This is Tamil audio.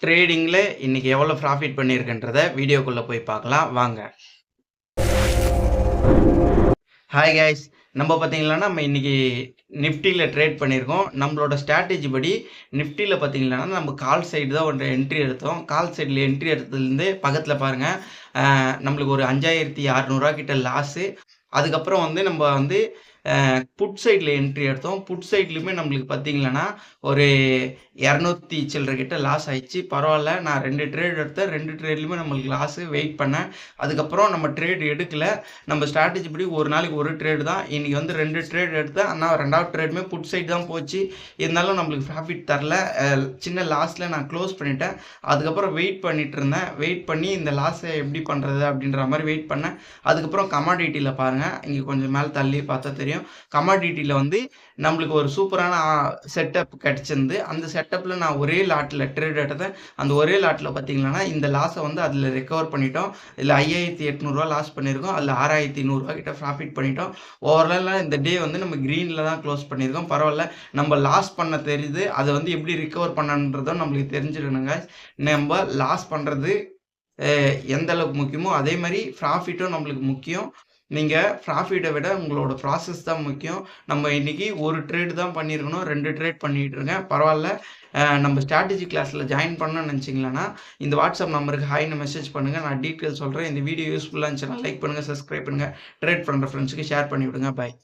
ட்ரேடிங்ல இன்னைக்கு எவ்வளோ ப்ராஃபிட் பண்ணியிருக்கேன்றத வீடியோக்குள்ள போய் பார்க்கலாம் வாங்க. ஹாய் கைஸ், நம்ம பார்த்தீங்கன்னா நம்ம இன்னைக்கு நிஃப்டியில் ட்ரேட் பண்ணியிருக்கோம். நம்மளோட ஸ்ட்ராட்டஜி படி நிஃப்டியில் பார்த்தீங்கன்னா நம்ம கால் சைடு தான் ஒரு என்ட்ரி எடுத்தோம். கால் சைடில் என்ட்ரி எடுத்ததுலேருந்து பக்கத்தில் பாருங்கள், நம்மளுக்கு ஒரு 5600 கிட்ட லாஸு. அதுக்கப்புறம் நம்ம புட் சைடில் என்ட்ரி எடுத்தோம். புட் சைட்லையுமே நம்மளுக்கு பார்த்தீங்கன்னா ஒரு 200 சில்லற கிட்ட லாஸ் ஆயிடுச்சு. பரவாயில்ல, நான் 2 ட்ரேட் எடுத்தேன். 2 ட்ரேட்லையுமே நம்மளுக்கு லாஸு. வெயிட் பண்ணேன். அதுக்கப்புறம் நம்ம ட்ரேட் எடுக்கல. நம்ம ஸ்ட்ராட்டஜி படி ஒரு நாளைக்கு ஒரு ட்ரேடு தான். இன்றைக்கி 2 ட்ரேட் எடுத்தேன். ஆனால் 2வது ட்ரேடுமே புட் சைடு தான் போச்சு. இருந்தாலும் நம்மளுக்கு ப்ராஃபிட் தரல. சின்ன லாஸில் நான் க்ளோஸ் பண்ணிட்டேன். அதுக்கப்புறம் வெயிட் பண்ணிட்டு இருந்தேன். வெயிட் பண்ணி இந்த லாஸை எப்படி பண்ணுறது அப்படின்ற மாதிரி வெயிட் பண்ணேன். அதுக்கப்புறம் கமாடிட்டியில் பாருங்கள், இங்கே கொஞ்சம் மேலே தள்ளி பார்த்தா தெரியும். கமாடிட்டியில் நம்மளுக்கு ஒரு சூப்பரான செட்டப் கிடச்சிருந்து. அந்த செட்டப்பில் நான் ஒரே லாட்டில் ட்ரேட் எடுத்தேன். அந்த ஒரே லாட்டில் பார்த்தீங்கன்னா இந்த லாஸை அதில் ரெக்கவர் பண்ணிட்டோம். இதில் 5800 லாஸ் பண்ணியிருக்கோம். அதில் 6100 கிட்ட ப்ராஃபிட் பண்ணிட்டோம். ஓவராலாக இந்த டே நம்ம க்ரீனில் தான் க்ளோஸ் பண்ணியிருக்கோம். பரவாயில்ல, நம்ம லாஸ் பண்ண தெரியுது. அதை எப்படி ரிக்கவர் பண்ணன்றதும் நம்மளுக்கு தெரிஞ்சிடணுங்க. நம்ம லாஸ் பண்ணுறது எந்த அளவுக்கு முக்கியமோ அதே மாதிரி ப்ராஃபிட்டும் நம்மளுக்கு முக்கியம். நீங்கள் ப்ராஃபிட்டை விட உங்களோட ப்ராசஸ் தான் முக்கியம். நம்ம இன்றைக்கி ஒரு ட்ரேடு தான் பண்ணியிருக்கணும். 2 ட்ரேட் பண்ணிகிட்டு இருக்கேன். பரவாயில்ல, நம்ம ஸ்ட்ராட்டஜி கிளாஸில் ஜாயின் பண்ணணும்னு நினச்சிங்களேன்னா இந்த வாட்ஸ்அப் நம்பருக்கு ஹாய்னு மெசேஜ் பண்ணுங்கள். நான் டீட்டெயில் சொல்கிறேன். இந்த வீடியோ யூஸ்ஃபுல்லாக இருந்துச்சுன்னா லைக் பண்ணுங்கள், சப்ஸ்கிரைப் பண்ணுங்கள், ட்ரேட் பண்ணுற ஃப்ரெண்ட்ஸுக்கு ஷேர் பண்ணிவிடுங்க. பாய்.